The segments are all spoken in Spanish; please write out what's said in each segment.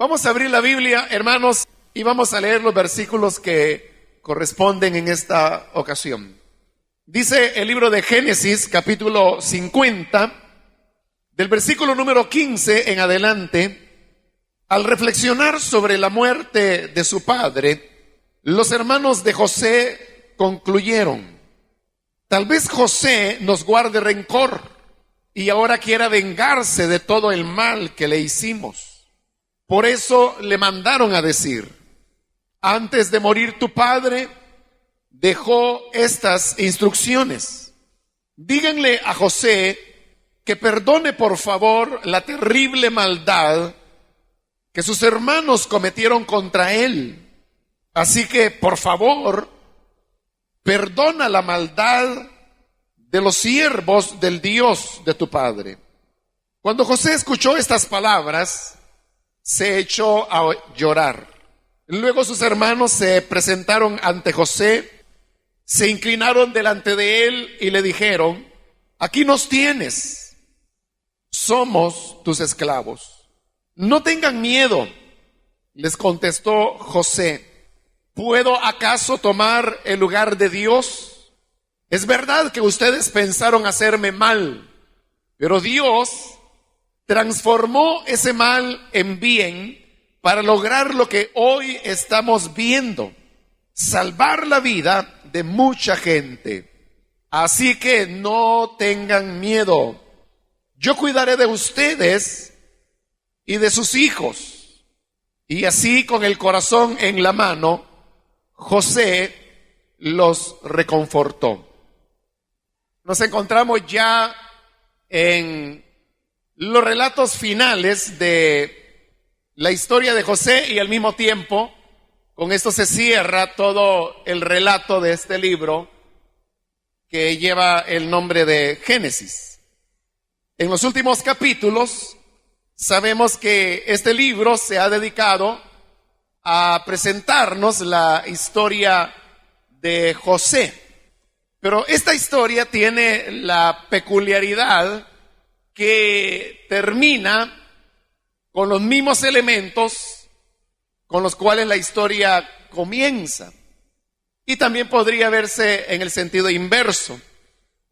Vamos a abrir la Biblia, hermanos, y vamos a leer los versículos que corresponden en esta ocasión. Dice el libro de Génesis, capítulo 50, del versículo número 15 en adelante: al reflexionar sobre la muerte de su padre, los hermanos de José concluyeron: tal vez José nos guarde rencor y ahora quiera vengarse de todo el mal que le hicimos. Por eso le mandaron a decir: antes de morir tu padre dejó estas instrucciones. Díganle a José que perdone por favor la terrible maldad que sus hermanos cometieron contra él. Así que, por favor, perdona la maldad de los siervos del Dios de tu padre. Cuando José escuchó estas palabras, se echó a llorar. Luego sus hermanos se presentaron ante José, se inclinaron delante de él y le dijeron: aquí nos tienes, somos tus esclavos. No tengan miedo, les contestó José. ¿Puedo acaso tomar el lugar de Dios? Es verdad que ustedes pensaron hacerme mal, pero Dios transformó ese mal en bien para lograr lo que hoy estamos viendo: salvar la vida de mucha gente. Así que no tengan miedo. Yo cuidaré de ustedes y de sus hijos. Y así, con el corazón en la mano, José los reconfortó. Nos encontramos ya en los relatos finales de la historia de José, y al mismo tiempo con esto se cierra todo el relato de este libro que lleva el nombre de Génesis. En los últimos capítulos sabemos que este libro se ha dedicado a presentarnos la historia de José. Pero esta historia tiene la peculiaridad que termina con los mismos elementos con los cuales la historia comienza. Y también podría verse en el sentido inverso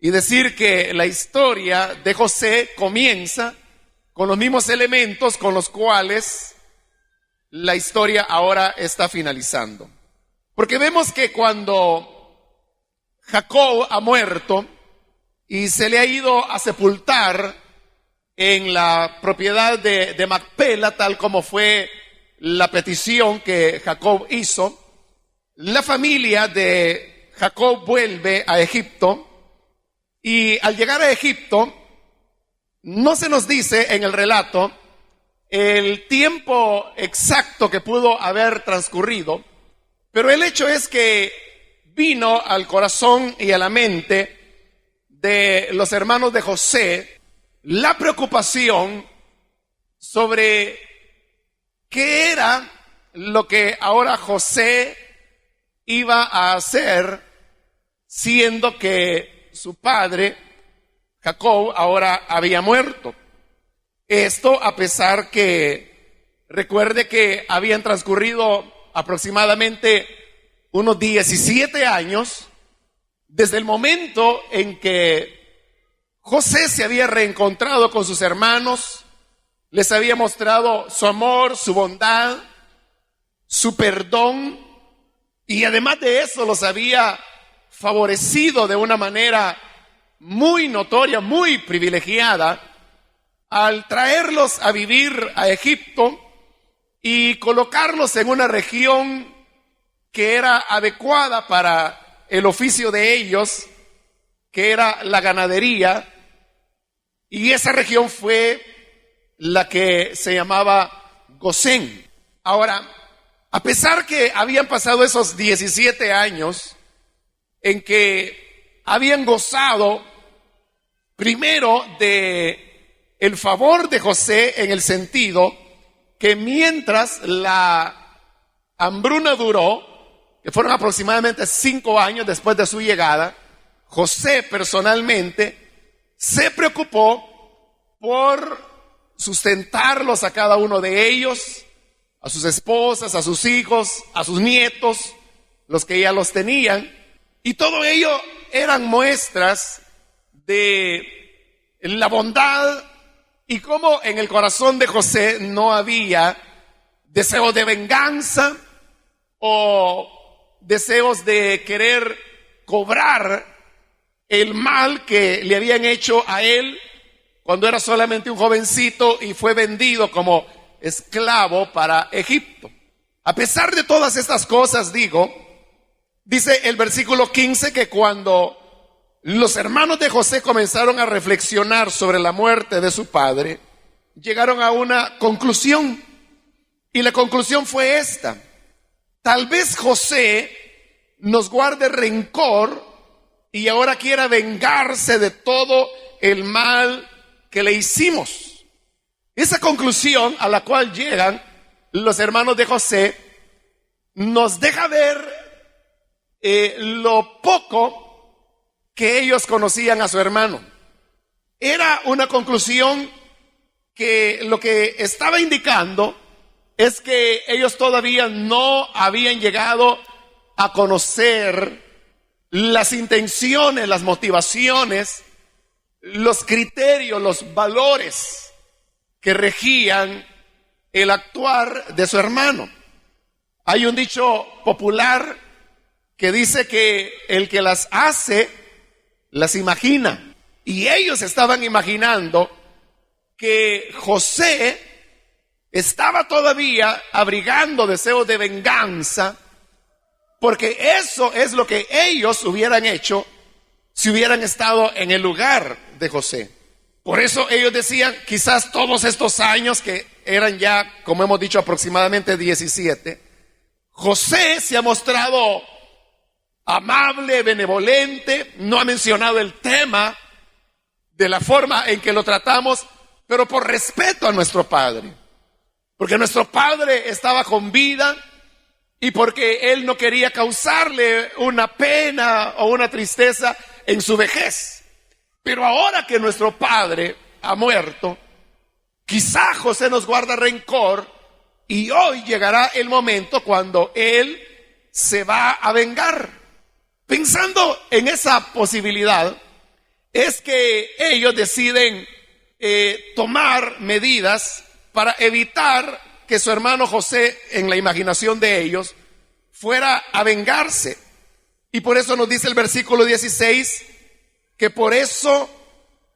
y decir que la historia de José comienza con los mismos elementos con los cuales la historia ahora está finalizando. Porque vemos que cuando Jacob ha muerto y se le ha ido a sepultar en la propiedad de Macpela, tal como fue la petición que Jacob hizo, la familia de Jacob vuelve a Egipto. Y al llegar a Egipto, no se nos dice en el relato el tiempo exacto que pudo haber transcurrido, pero el hecho es que vino al corazón y a la mente de los hermanos de José la preocupación sobre qué era lo que ahora José iba a hacer, siendo que su padre, Jacob, ahora había muerto. Esto a pesar que, recuerde que habían transcurrido aproximadamente unos 17 años desde el momento en que José se había reencontrado con sus hermanos, les había mostrado su amor, su bondad, su perdón, y además de eso los había favorecido de una manera muy notoria, muy privilegiada, al traerlos a vivir a Egipto y colocarlos en una región que era adecuada para el oficio de ellos, que era la ganadería. Y esa región fue la que se llamaba Gosén. Ahora, a pesar que habían pasado esos 17 años en que habían gozado primero de el favor de José, en el sentido que mientras la hambruna duró, que fueron aproximadamente 5 años después de su llegada, José personalmente se preocupó por sustentarlos a cada uno de ellos, a sus esposas, a sus hijos, a sus nietos, los que ya los tenían. Y todo ello eran muestras de la bondad y cómo en el corazón de José no había deseo de venganza o deseos de querer cobrar el mal que le habían hecho a él cuando era solamente un jovencito y fue vendido como esclavo para Egipto. A pesar de todas estas cosas, dice el versículo 15 que cuando los hermanos de José comenzaron a reflexionar sobre la muerte de su padre, llegaron a una conclusión. Y la conclusión fue esta: tal vez José nos guarde rencor y ahora quiera vengarse de todo el mal que le hicimos. Esa conclusión a la cual llegan los hermanos de José nos deja ver lo poco que ellos conocían a su hermano. Era una conclusión que lo que estaba indicando es que ellos todavía no habían llegado a conocer las intenciones, las motivaciones, los criterios, los valores que regían el actuar de su hermano. Hay un dicho popular que dice que el que las hace, las imagina. Y ellos estaban imaginando que José estaba todavía abrigando deseos de venganza, porque eso es lo que ellos hubieran hecho si hubieran estado en el lugar de José. Por eso ellos decían, quizás todos estos años, que eran ya, como hemos dicho, aproximadamente 17, José se ha mostrado amable, benevolente, no ha mencionado el tema de la forma en que lo tratamos, pero por respeto a nuestro padre, porque nuestro padre estaba con vida y porque él no quería causarle una pena o una tristeza en su vejez. Pero ahora que nuestro padre ha muerto, quizá José nos guarda rencor y hoy llegará el momento cuando él se va a vengar. Pensando en esa posibilidad, es que ellos deciden tomar medidas para evitar que su hermano José, en la imaginación de ellos, fuera a vengarse. Y por eso nos dice el versículo 16, que por eso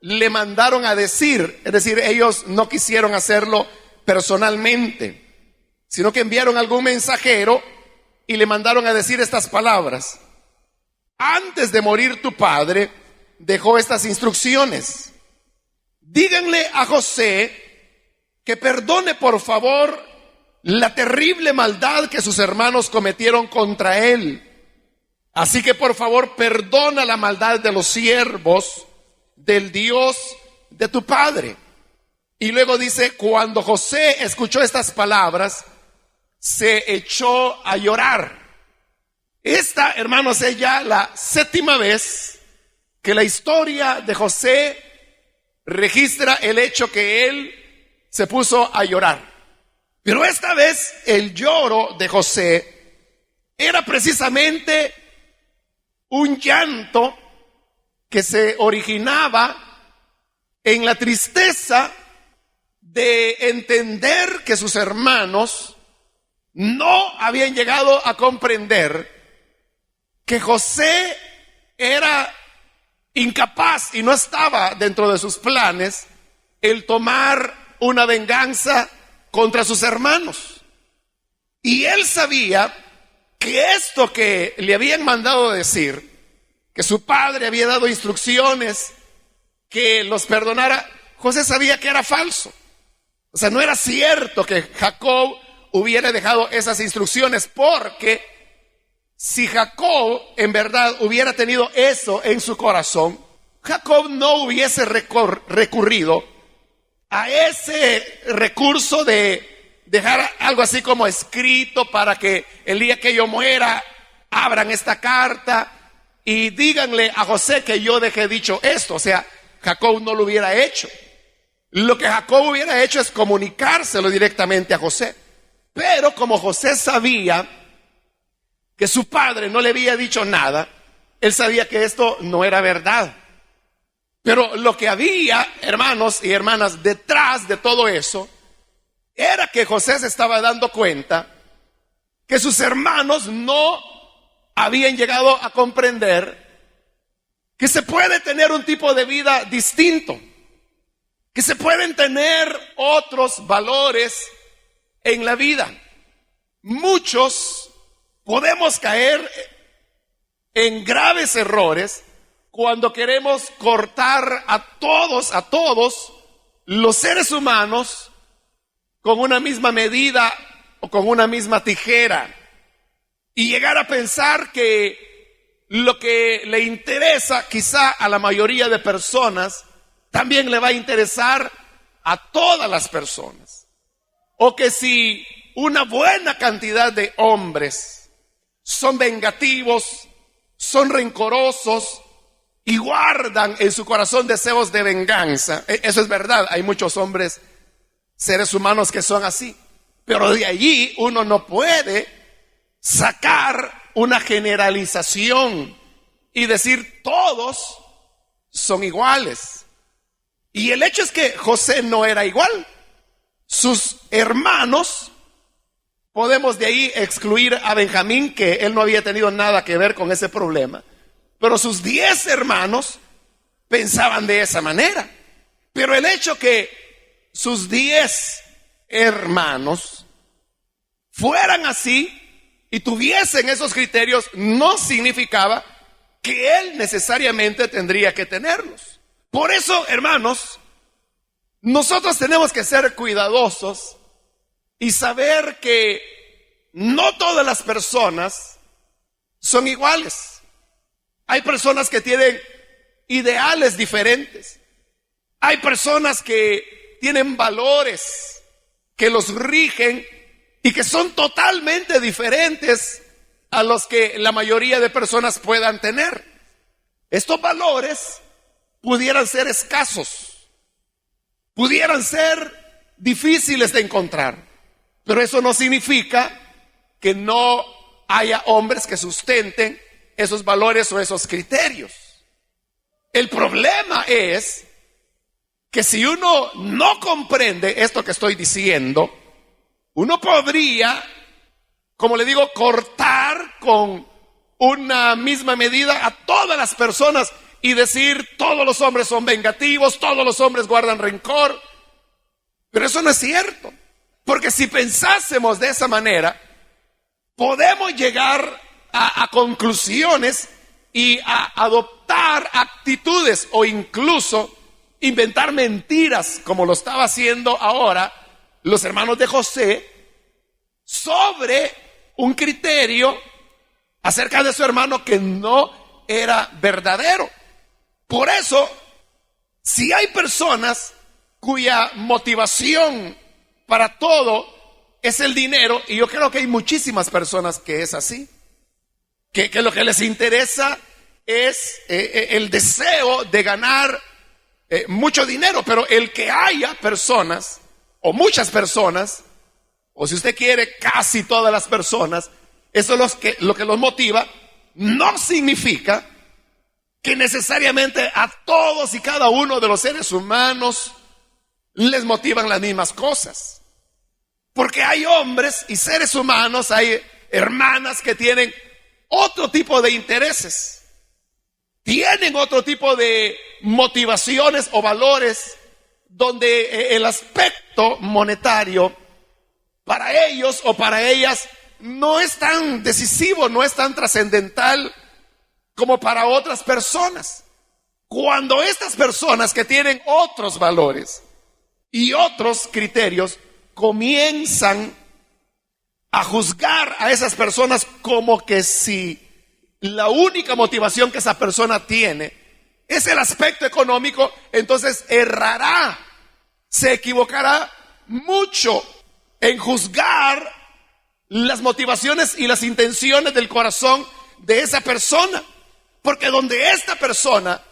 le mandaron a decir, es decir, ellos no quisieron hacerlo personalmente, sino que enviaron algún mensajero y le mandaron a decir estas palabras: antes de morir tu padre, dejó estas instrucciones. Díganle a José que perdone por favor la terrible maldad que sus hermanos cometieron contra él. Así que por favor perdona la maldad de los siervos del Dios de tu padre. Y luego dice, cuando José escuchó estas palabras, se echó a llorar. Esta, hermanos, es ya la 7ª vez que la historia de José registra el hecho que él se puso a llorar. Pero esta vez el lloro de José era precisamente un llanto que se originaba en la tristeza de entender que sus hermanos no habían llegado a comprender que José era incapaz y no estaba dentro de sus planes el tomar una venganza contra sus hermanos. Y él sabía que esto que le habían mandado decir, que su padre había dado instrucciones que los perdonara, José sabía que era falso. O sea, no era cierto que Jacob hubiera dejado esas instrucciones, porque si Jacob en verdad hubiera tenido eso en su corazón, Jacob no hubiese recurrido a ese recurso de dejar algo así como escrito para que el día que yo muera abran esta carta y díganle a José que yo dejé dicho esto. O sea, Jacob no lo hubiera hecho. Lo que Jacob hubiera hecho es comunicárselo directamente a José. Pero como José sabía que su padre no le había dicho nada, él sabía que esto no era verdad. Pero lo que había, hermanos y hermanas, detrás de todo eso, era que José se estaba dando cuenta que sus hermanos no habían llegado a comprender que se puede tener un tipo de vida distinto, que se pueden tener otros valores en la vida. Muchos podemos caer en graves errores cuando queremos cortar a todos los seres humanos con una misma medida o con una misma tijera, y llegar a pensar que lo que le interesa quizá a la mayoría de personas también le va a interesar a todas las personas. O que si una buena cantidad de hombres son vengativos, son rencorosos y guardan en su corazón deseos de venganza, eso es verdad, hay muchos hombres, seres humanos que son así, pero de allí uno no puede sacar una generalización y decir todos son iguales. Y el hecho es que José no era igual. Sus hermanos, podemos de ahí excluir a Benjamín, que él no había tenido nada que ver con ese problema, pero sus 10 hermanos pensaban de esa manera. Pero el hecho que sus 10 hermanos fueran así y tuviesen esos criterios no significaba que él necesariamente tendría que tenerlos. Por eso, hermanos, nosotros tenemos que ser cuidadosos y saber que no todas las personas son iguales. Hay personas que tienen ideales diferentes. Hay personas que tienen valores que los rigen y que son totalmente diferentes a los que la mayoría de personas puedan tener. Estos valores pudieran ser escasos, pudieran ser difíciles de encontrar, pero eso no significa que no haya hombres que sustenten esos valores o esos criterios. El problema es que si uno no comprende esto que estoy diciendo, uno podría, como le digo, cortar con una misma medida a todas las personas y decir todos los hombres son vengativos, todos los hombres guardan rencor. Pero eso no es cierto, porque si pensásemos de esa manera, podemos llegar a conclusiones y a adoptar actitudes o incluso inventar mentiras, como lo estaba haciendo ahora los hermanos de José, sobre un criterio acerca de su hermano que no era verdadero. Por eso, si hay personas cuya motivación para todo es el dinero, y yo creo que hay muchísimas personas que es así, que lo que les interesa es el deseo de ganar mucho dinero, pero el que haya personas, o muchas personas, o si usted quiere, casi todas las personas, eso es lo que los motiva, no significa que necesariamente a todos y cada uno de los seres humanos les motivan las mismas cosas. Porque hay hombres y seres humanos, hay hermanas que tienen otro tipo de intereses, tienen otro tipo de motivaciones o valores, donde el aspecto monetario para ellos o para ellas no es tan decisivo, no es tan trascendental como para otras personas. Cuando estas personas que tienen otros valores y otros criterios comienzan a juzgar a esas personas como que si la única motivación que esa persona tiene es el aspecto económico, entonces errará, se equivocará mucho en juzgar las motivaciones y las intenciones del corazón de esa persona. Porque donde esta persona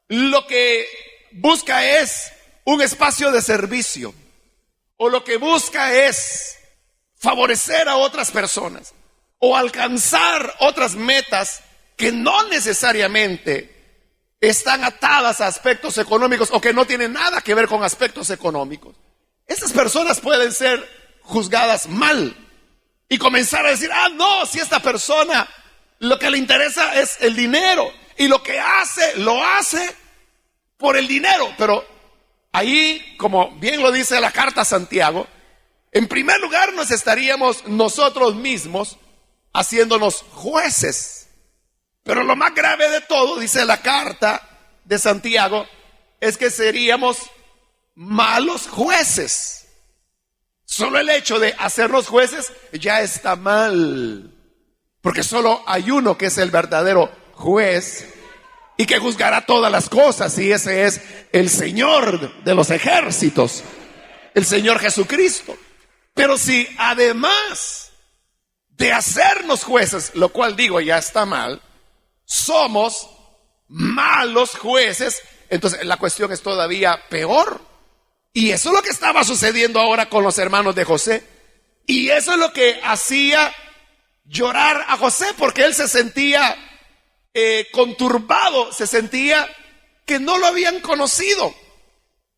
lo que busca es un espacio de servicio, o lo que busca es favorecer a otras personas o alcanzar otras metas que no necesariamente están atadas a aspectos económicos o que no tienen nada que ver con aspectos económicos, estas personas pueden ser juzgadas mal y comenzar a decir, no, si esta persona lo que le interesa es el dinero y lo que hace, lo hace por el dinero. Pero ahí, como bien lo dice la carta a Santiago, en primer lugar nos estaríamos nosotros mismos haciéndonos jueces. Pero lo más grave de todo, dice la carta de Santiago, es que seríamos malos jueces. Solo el hecho de hacernos jueces ya está mal, porque solo hay uno que es el verdadero juez y que juzgará todas las cosas, y ese es el Señor de los ejércitos, el Señor Jesucristo. Pero si además de hacernos jueces, lo cual digo ya está mal, somos malos jueces, entonces la cuestión es todavía peor. Y eso es lo que estaba sucediendo ahora con los hermanos de José. Y eso es lo que hacía llorar a José, porque él se sentía conturbado, se sentía que no lo habían conocido,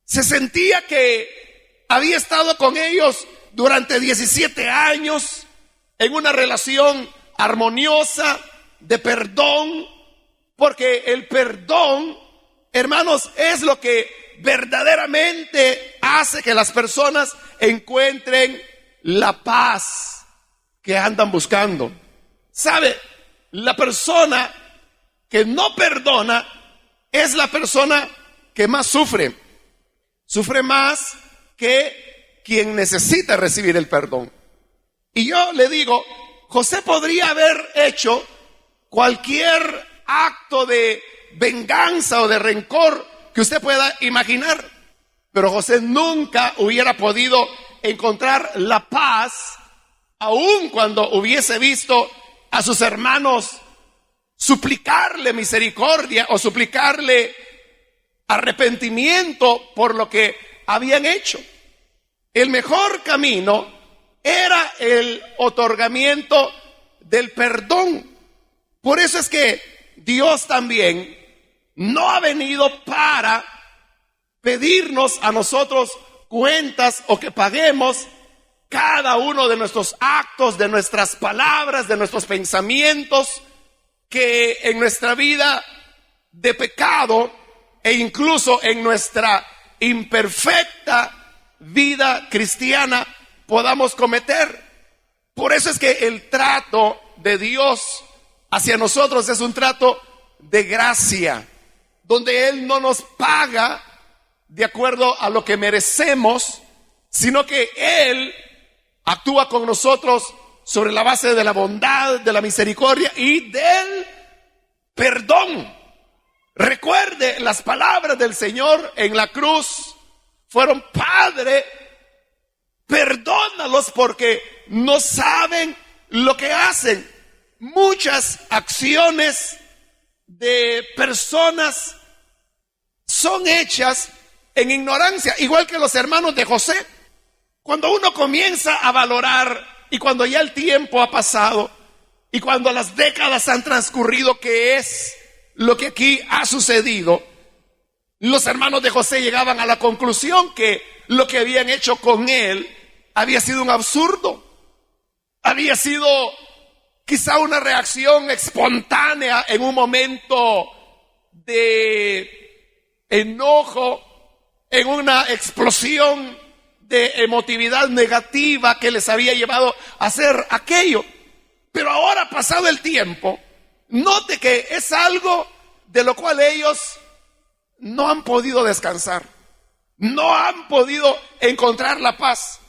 se sentía que había estado con ellos durante 17 años en una relación armoniosa de perdón, porque el perdón, hermanos, es lo que verdaderamente hace que las personas encuentren la paz que andan buscando. ¿Sabe? La persona que no perdona es la persona que más sufre. Sufre más que quien necesita recibir el perdón. Y yo le digo, José podría haber hecho cualquier acto de venganza o de rencor que usted pueda imaginar, pero José nunca hubiera podido encontrar la paz, aun cuando hubiese visto a sus hermanos suplicarle misericordia o suplicarle arrepentimiento por lo que habían hecho. El mejor camino era el otorgamiento del perdón. Por eso es que Dios también no ha venido para pedirnos a nosotros cuentas o que paguemos cada uno de nuestros actos, de nuestras palabras, de nuestros pensamientos, que en nuestra vida de pecado e incluso en nuestra imperfecta vida cristiana podamos cometer. Por eso es que el trato de Dios hacia nosotros es un trato de gracia, donde Él no nos paga de acuerdo a lo que merecemos, sino que Él actúa con nosotros sobre la base de la bondad, de la misericordia y del perdón. Recuerde, las palabras del Señor en la cruz fueron: Padre, perdónalos porque no saben lo que hacen. Muchas acciones de personas son hechas en ignorancia, igual que los hermanos de José. Cuando uno comienza a valorar, y cuando ya el tiempo ha pasado, y cuando las décadas han transcurrido, que es lo que aquí ha sucedido, los hermanos de José llegaban a la conclusión que lo que habían hecho con él había sido un absurdo, había sido quizá una reacción espontánea en un momento de enojo, en una explosión de emotividad negativa que les había llevado a hacer aquello. Pero ahora, pasado el tiempo, note que es algo de lo cual ellos no han podido descansar, no han podido encontrar la paz.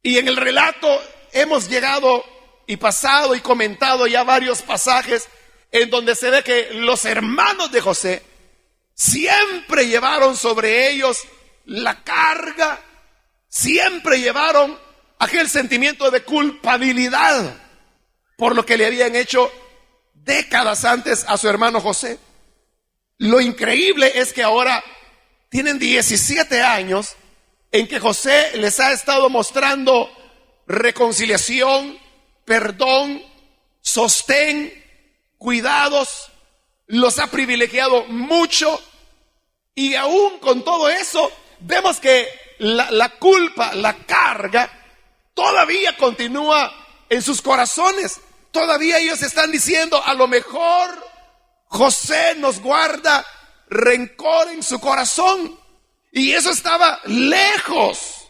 Y en el relato hemos llegado y pasado y comentado ya varios pasajes en donde se ve que los hermanos de José siempre llevaron sobre ellos la carga, siempre llevaron aquel sentimiento de culpabilidad por lo que le habían hecho décadas antes a su hermano José. Lo increíble es que ahora tienen 17 años en que José les ha estado mostrando reconciliación, perdón, sostén, cuidados, los ha privilegiado mucho. Y aún con todo eso, vemos que la culpa, la carga, todavía continúa en sus corazones. Todavía ellos están diciendo, a lo mejor José nos guarda rencor en su corazón. Y eso estaba lejos,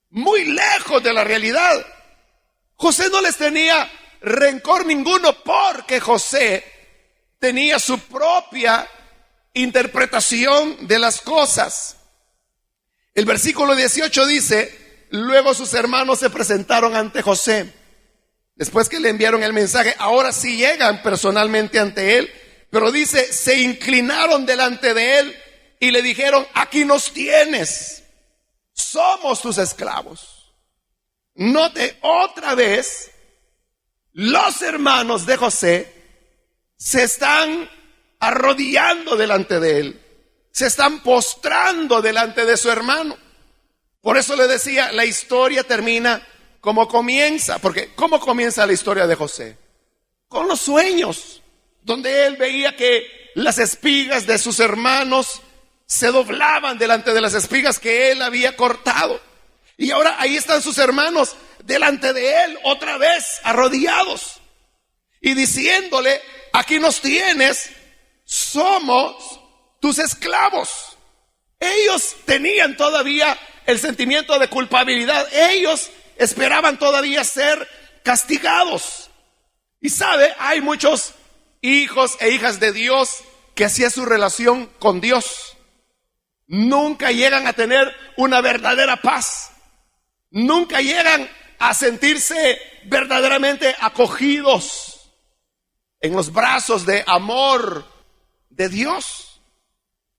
muy lejos de la realidad. José no les tenía rencor ninguno, porque José tenía su propia interpretación de las cosas. El versículo 18 dice: luego sus hermanos se presentaron ante José, después que le enviaron el mensaje. Ahora sí llegan personalmente ante él, pero dice, se inclinaron delante de él y le dijeron: aquí nos tienes, somos tus esclavos. Note otra vez, los hermanos de José se están arrodillando delante de él, se están postrando delante de su hermano. Por eso le decía, la historia termina como comienza. Porque ¿cómo comienza la historia de José? Con los sueños, donde él veía que las espigas de sus hermanos se doblaban delante de las espigas que él había cortado. Y ahora ahí están sus hermanos delante de él, otra vez arrodillados, y diciéndole: aquí nos tienes, somos tus esclavos. Ellos tenían todavía el sentimiento de culpabilidad. Ellos esperaban todavía ser castigados. Y sabe, hay muchos hijos e hijas de Dios que así es su relación con Dios. Nunca llegan a tener una verdadera paz. Nunca llegan a sentirse verdaderamente acogidos en los brazos de amor de Dios,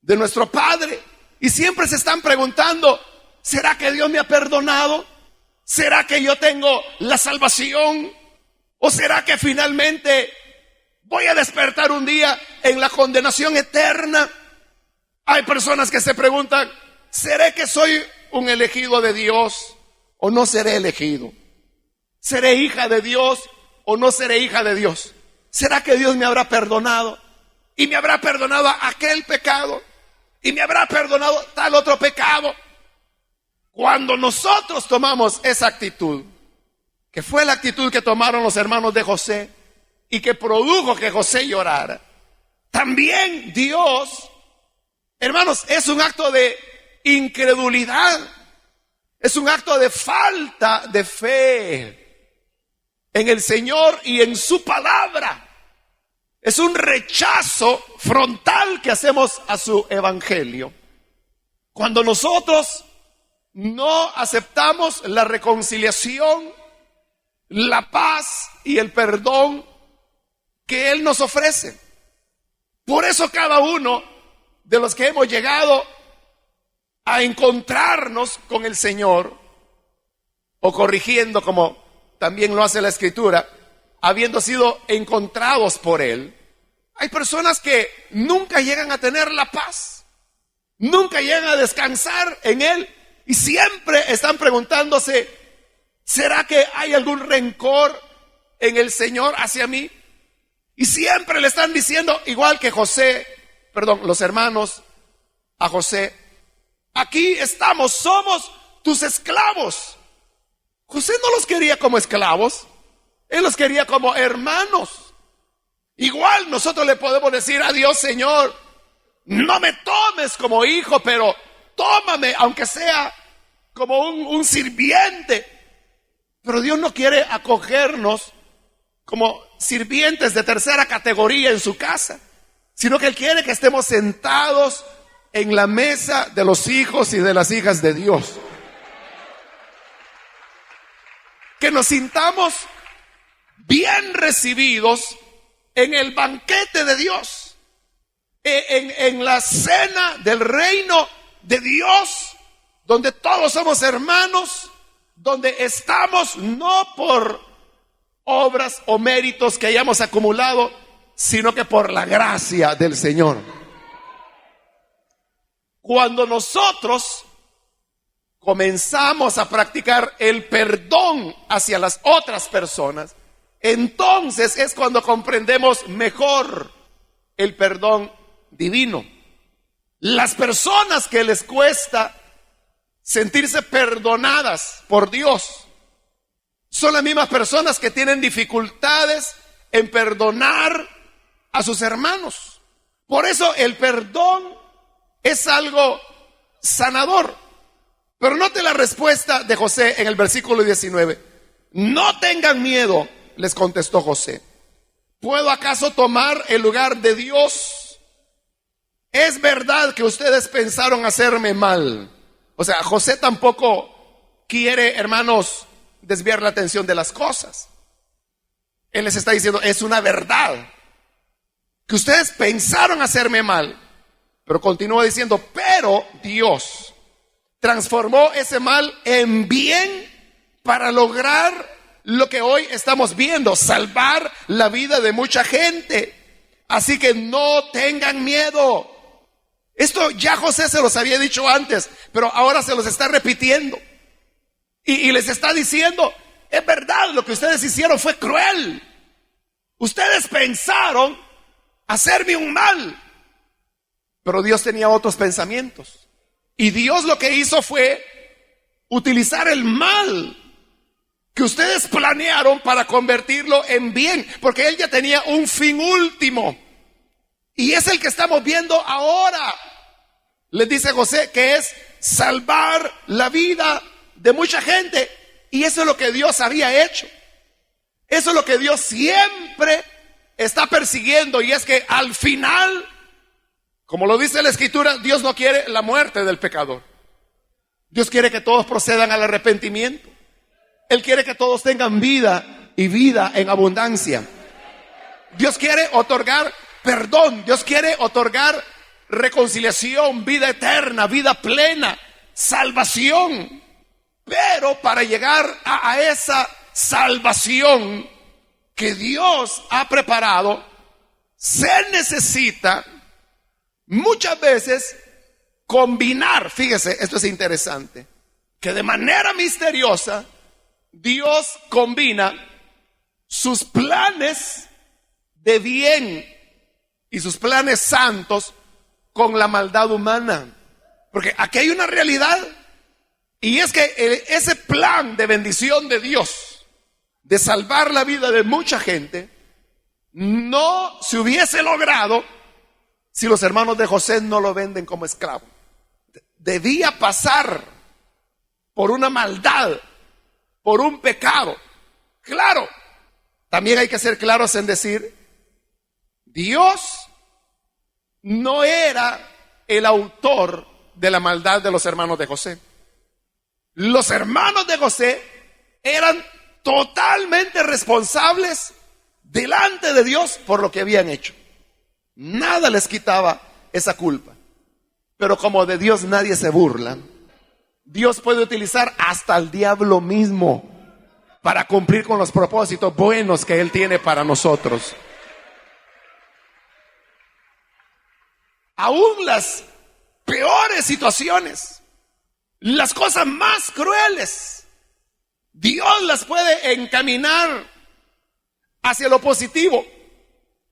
de nuestro Padre. Y siempre se están preguntando: ¿será que Dios me ha perdonado? ¿Será que yo tengo la salvación? ¿O será que finalmente voy a despertar un día en la condenación eterna? Hay personas que se preguntan: ¿seré que soy un elegido de Dios o no seré elegido? ¿Seré hija de Dios o no seré hija de Dios? ¿Será que Dios me habrá perdonado? Y me habrá perdonado aquel pecado, y me habrá perdonado tal otro pecado. Cuando nosotros tomamos esa actitud, que fue la actitud que tomaron los hermanos de José y que produjo que José llorara, también Dios, hermanos, es un acto de incredulidad, es un acto de falta de fe en el Señor y en su palabra. Es un rechazo frontal que hacemos a su evangelio. Cuando nosotros no aceptamos la reconciliación, la paz y el perdón que Él nos ofrece. Por eso cada uno de los que hemos llegado a encontrarnos con el Señor, o corrigiendo como también lo hace la Escritura, habiendo sido encontrados por Él, hay personas que nunca llegan a tener la paz, nunca llegan a descansar en Él, y siempre están preguntándose: ¿será que hay algún rencor en el Señor hacia mí? Y siempre le están diciendo, igual que los hermanos a José: aquí estamos, somos tus esclavos. José no los quería como esclavos, él los quería como hermanos. Igual nosotros le podemos decir a Dios: Señor, no me tomes como hijo, pero tómame aunque sea como un sirviente. Pero Dios no quiere acogernos como sirvientes de tercera categoría en su casa, sino que Él quiere que estemos sentados en la mesa de los hijos y de las hijas de Dios. Que nos sintamos bien recibidos en el banquete de Dios, en la cena del reino de Dios, donde todos somos hermanos, donde estamos no por obras o méritos que hayamos acumulado, sino que por la gracia del Señor. Cuando nosotros comenzamos a practicar el perdón hacia las otras personas, entonces es cuando comprendemos mejor el perdón divino. Las personas que les cuesta sentirse perdonadas por Dios son las mismas personas que tienen dificultades en perdonar a sus hermanos. Por eso el perdón es algo sanador. Pero note la respuesta de José en el versículo 19. No tengan miedo, les contestó José. ¿Puedo acaso tomar el lugar de Dios? Es verdad que ustedes pensaron hacerme mal. O sea, José tampoco quiere, hermanos, desviar la atención de las cosas. Él les está diciendo, es una verdad que ustedes pensaron hacerme mal. Pero continúa diciendo, pero Dios transformó ese mal en bien para lograr lo que hoy estamos viendo, salvar la vida de mucha gente. Así que no tengan miedo. Esto ya José se los había dicho antes, pero ahora se los está repitiendo. Y les está diciendo, es verdad, lo que ustedes hicieron fue cruel. Ustedes pensaron hacerme un mal, pero Dios tenía otros pensamientos. Y Dios lo que hizo fue utilizar el mal que ustedes planearon para convertirlo en bien, porque Él ya tenía un fin último. Y es el que estamos viendo ahora. Les dice José que es salvar la vida de mucha gente. Y eso es lo que Dios había hecho. Eso es lo que Dios siempre está persiguiendo. Y es que al final, como lo dice la Escritura, Dios no quiere la muerte del pecador. Dios quiere que todos procedan al arrepentimiento. Él quiere que todos tengan vida y vida en abundancia. Dios quiere otorgar perdón. Dios quiere otorgar reconciliación, vida eterna, vida plena, salvación. Pero para llegar a esa salvación que Dios ha preparado, se necesita muchas veces combinar, fíjese, esto es interesante, que de manera misteriosa Dios combina sus planes de bien y sus planes santos con la maldad humana. Porque aquí hay una realidad, y es que ese plan de bendición de Dios, de salvar la vida de mucha gente, no se hubiese logrado si los hermanos de José no lo venden como esclavo. Debía pasar por una maldad, por un pecado. Claro, también hay que ser claros en decir, Dios no era el autor de la maldad de los hermanos de José. Los hermanos de José eran totalmente responsables delante de Dios por lo que habían hecho. Nada les quitaba esa culpa. Pero como de Dios nadie se burla, Dios puede utilizar hasta al diablo mismo para cumplir con los propósitos buenos que Él tiene para nosotros. Aún las peores situaciones, las cosas más crueles, Dios las puede encaminar hacia lo positivo.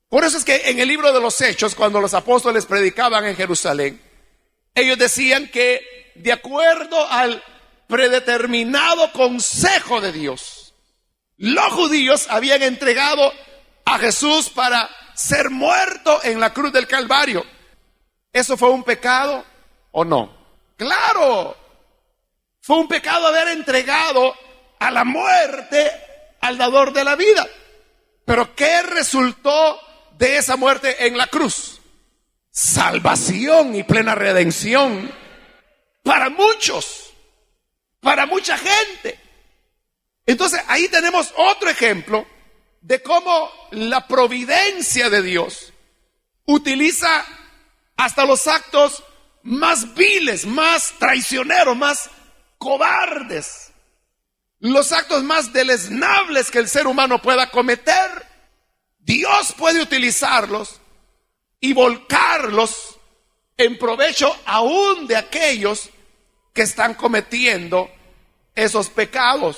Por eso es que en el libro de los Hechos, cuando los apóstoles predicaban en Jerusalén, ellos decían que de acuerdo al predeterminado consejo de Dios, los judíos habían entregado a Jesús para ser muerto en la cruz del Calvario. ¿Eso fue un pecado o no? ¡Claro! Fue un pecado haber entregado a la muerte al dador de la vida. Pero ¿qué resultó de esa muerte en la cruz? Salvación y plena redención para muchos, para mucha gente. Entonces ahí tenemos otro ejemplo de cómo la providencia de Dios utiliza hasta los actos más viles, más traicioneros, más cobardes, los actos más deleznables que el ser humano pueda cometer. Dios puede utilizarlos y volcarlos en provecho aún de aquellos que están cometiendo esos pecados.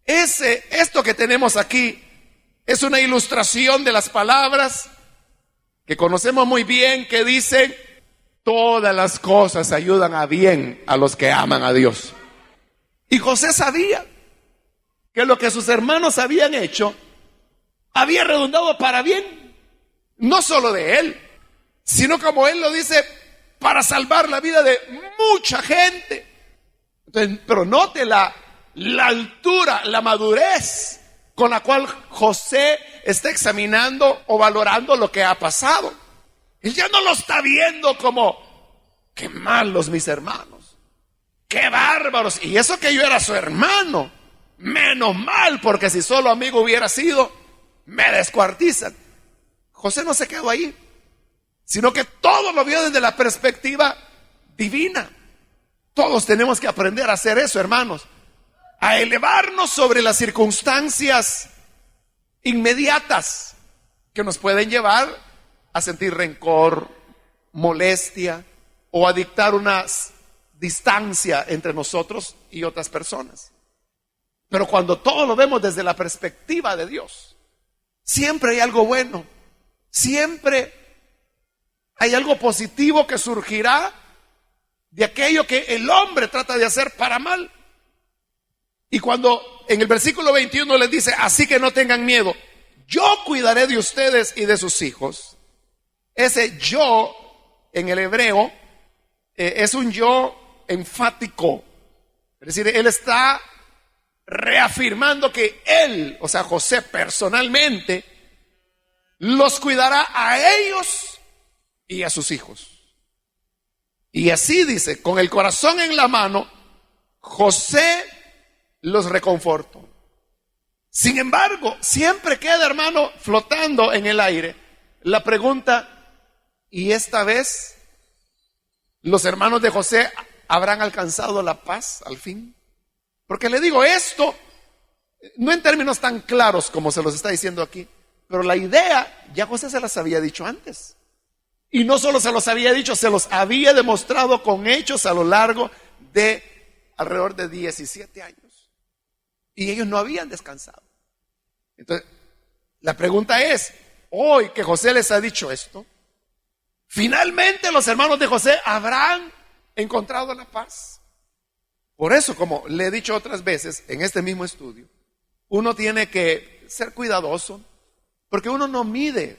Esto que tenemos aquí es una ilustración de las palabras que conocemos muy bien, que dicen: todas las cosas ayudan a bien a los que aman a Dios. Y José sabía que lo que sus hermanos habían hecho había redundado para bien, no solo de él, sino, como él lo dice, para salvar la vida de mucha gente. Entonces, pero note la altura, la madurez con la cual José está examinando o valorando lo que ha pasado. Él ya no lo está viendo como: qué malos mis hermanos, qué bárbaros, y eso que yo era su hermano, menos mal, porque si solo amigo hubiera sido, me descuartizan. José no se quedó ahí, sino que todo lo vio desde la perspectiva divina. Todos tenemos que aprender a hacer eso, hermanos, a elevarnos sobre las circunstancias inmediatas que nos pueden llevar a sentir rencor, molestia, o a dictar una distancia entre nosotros y otras personas. Pero cuando todo lo vemos desde la perspectiva de Dios, siempre hay algo bueno, siempre hay algo positivo que surgirá de aquello que el hombre trata de hacer para mal. Y cuando en el versículo 21 les dice: así que no tengan miedo, yo cuidaré de ustedes y de sus hijos. Ese yo en el hebreo es un yo enfático. Es decir, él está reafirmando que él, o sea, José personalmente, los cuidará a ellos y a sus hijos. Y así dice: con el corazón en la mano, José los reconfortó. Sin embargo, siempre queda, hermano, flotando en el aire la pregunta: ¿y esta vez los hermanos de José habrán alcanzado la paz al fin? Porque le digo esto, no en términos tan claros como se los está diciendo aquí, pero la idea ya José se las había dicho antes. Y no solo se los había dicho, se los había demostrado con hechos a lo largo de alrededor de 17 años. Y ellos no habían descansado. Entonces, la pregunta es: hoy que José les ha dicho esto, ¿finalmente los hermanos de José habrán encontrado la paz? Por eso, como le he dicho otras veces en este mismo estudio, uno tiene que ser cuidadoso, porque uno no mide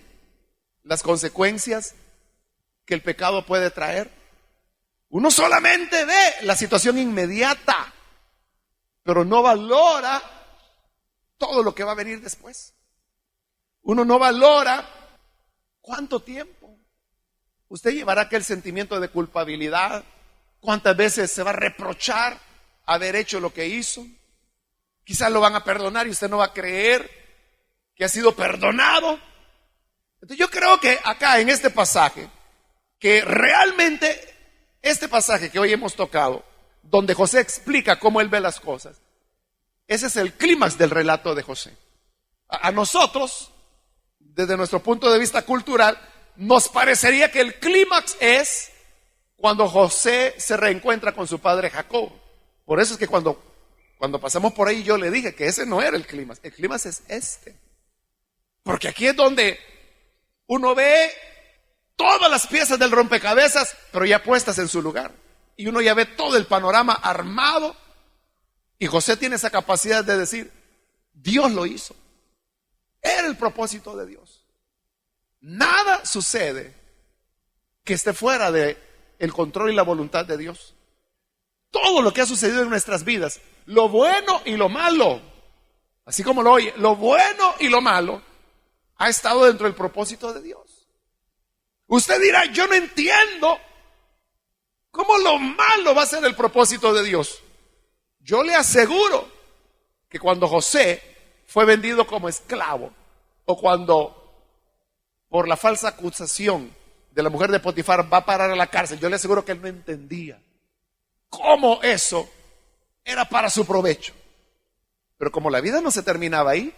las consecuencias que el pecado puede traer. Uno solamente ve la situación inmediata, pero no valora todo lo que va a venir después. Uno no valora cuánto tiempo usted llevará aquel sentimiento de culpabilidad, cuántas veces se va a reprochar haber hecho lo que hizo. Quizás lo van a perdonar y usted no va a creer que ha sido perdonado. Entonces yo creo que acá en este pasaje, que realmente este pasaje que hoy hemos tocado, donde José explica cómo él ve las cosas, ese es el clímax del relato de José. A nosotros, desde nuestro punto de vista cultural, nos parecería que el clímax es cuando José se reencuentra con su padre Jacob. Por eso es que cuando pasamos por ahí yo le dije que ese no era el clímax es este. Porque aquí es donde uno ve todas las piezas del rompecabezas, pero ya puestas en su lugar. Y uno ya ve todo el panorama armado. Y José tiene esa capacidad de decir: Dios lo hizo. Era el propósito de Dios. Nada sucede que esté fuera de el control y la voluntad de Dios. Todo lo que ha sucedido en nuestras vidas, lo bueno y lo malo, así como lo oye, lo bueno y lo malo, ha estado dentro del propósito de Dios. Usted dirá: yo no entiendo cómo lo malo va a ser el propósito de Dios. Yo le aseguro que cuando José fue vendido como esclavo, o cuando por la falsa acusación de la mujer de Potifar va a parar a la cárcel, yo le aseguro que él no entendía cómo eso era para su provecho. Pero como la vida no se terminaba ahí,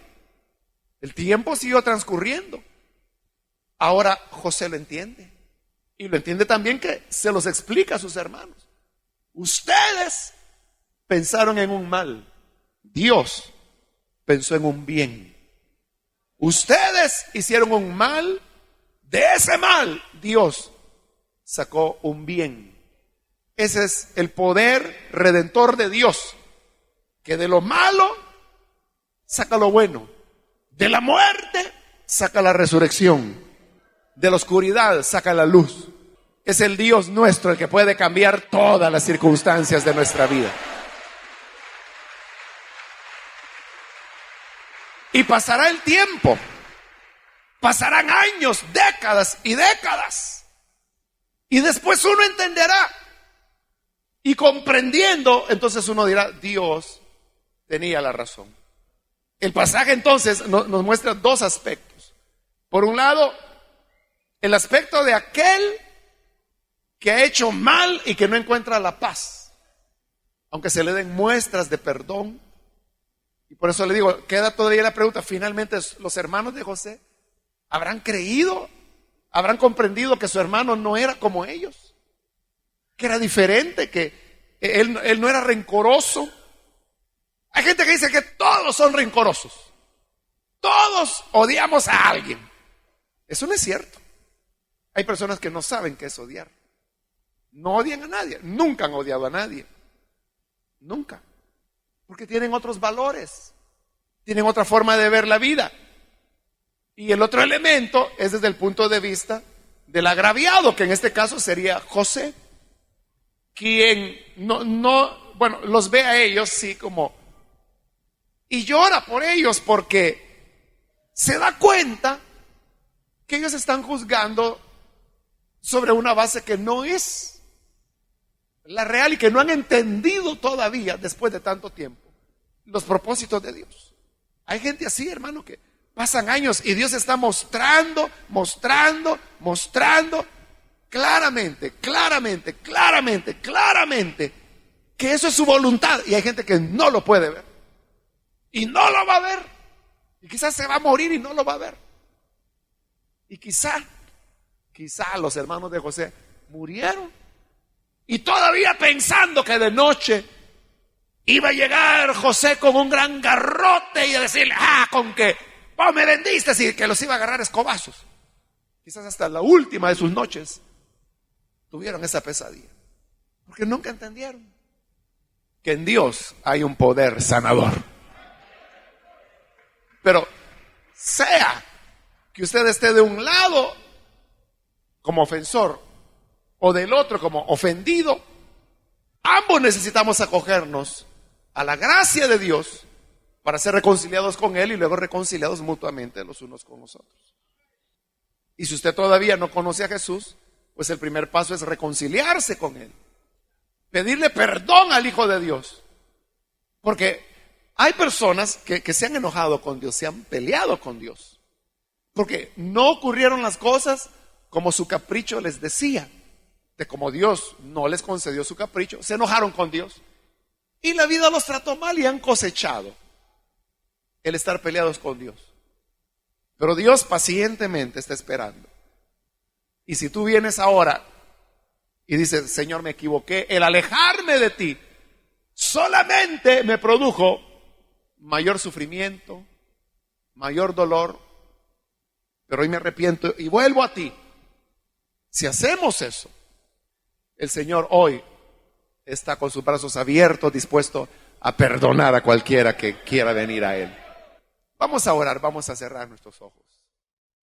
el tiempo siguió transcurriendo. Ahora José lo entiende, y lo entiende también, que se los explica a sus hermanos. Ustedes pensaron en un mal. Dios pensó en un bien. Ustedes hicieron un mal. De ese mal, Dios sacó un bien. Ese es el poder redentor de Dios, que de lo malo saca lo bueno, de la muerte saca la resurrección, de la oscuridad saca la luz. Es el Dios nuestro el que puede cambiar todas las circunstancias de nuestra vida. Y pasará el tiempo, pasarán años, décadas y décadas, y después uno entenderá. Y comprendiendo, entonces uno dirá, Dios tenía la razón. El pasaje entonces nos muestra dos aspectos. Por un lado, el aspecto de aquel que ha hecho mal y que no encuentra la paz, aunque se le den muestras de perdón. Y por eso le digo, queda todavía la pregunta, finalmente los hermanos de José habrán creído, habrán comprendido que su hermano no era como ellos, que era diferente, que él no era rencoroso. Hay gente que dice que todos son rencorosos, todos odiamos a alguien. Eso no es cierto. Hay personas que no saben qué es odiar. No odian a nadie, nunca han odiado a nadie, nunca, porque tienen otros valores, tienen otra forma de ver la vida. Y el otro elemento es desde el punto de vista del agraviado, que en este caso sería José, quien los ve a ellos sí como, y llora por ellos porque se da cuenta que ellos están juzgando sobre una base que no es la real y que no han entendido todavía, después de tanto tiempo, los propósitos de Dios. Hay gente así, hermano, que pasan años y Dios está mostrando claramente que eso es su voluntad, y hay gente que no lo puede ver y no lo va a ver, y quizás se va a morir y no lo va a ver. Y quizá los hermanos de José murieron y todavía pensando que de noche iba a llegar José con un gran garrote y a decirle, con que vos me vendiste, y que los iba a agarrar a escobazos. Quizás hasta la última de sus noches tuvieron esa pesadilla, porque nunca entendieron que en Dios hay un poder sanador. Pero sea que usted esté de un lado como ofensor o del otro como ofendido, ambos necesitamos acogernos a la gracia de Dios para ser reconciliados con Él y luego reconciliados mutuamente los unos con los otros. Y si usted todavía no conoce a Jesús, pues el primer paso es reconciliarse con Él, pedirle perdón al Hijo de Dios, porque hay personas que se han enojado con Dios, se han peleado con Dios, porque no ocurrieron las cosas como su capricho les decía, de como Dios no les concedió su capricho, se enojaron con Dios y la vida los trató mal y han cosechado el estar peleados con Dios. Pero Dios pacientemente está esperando. Y si tú vienes ahora y dices, Señor, me equivoqué, el alejarme de ti solamente me produjo mayor sufrimiento, mayor dolor, pero hoy me arrepiento y vuelvo a ti. Si hacemos eso, el Señor hoy está con sus brazos abiertos, dispuesto a perdonar a cualquiera que quiera venir a Él. Vamos a orar, vamos a cerrar nuestros ojos.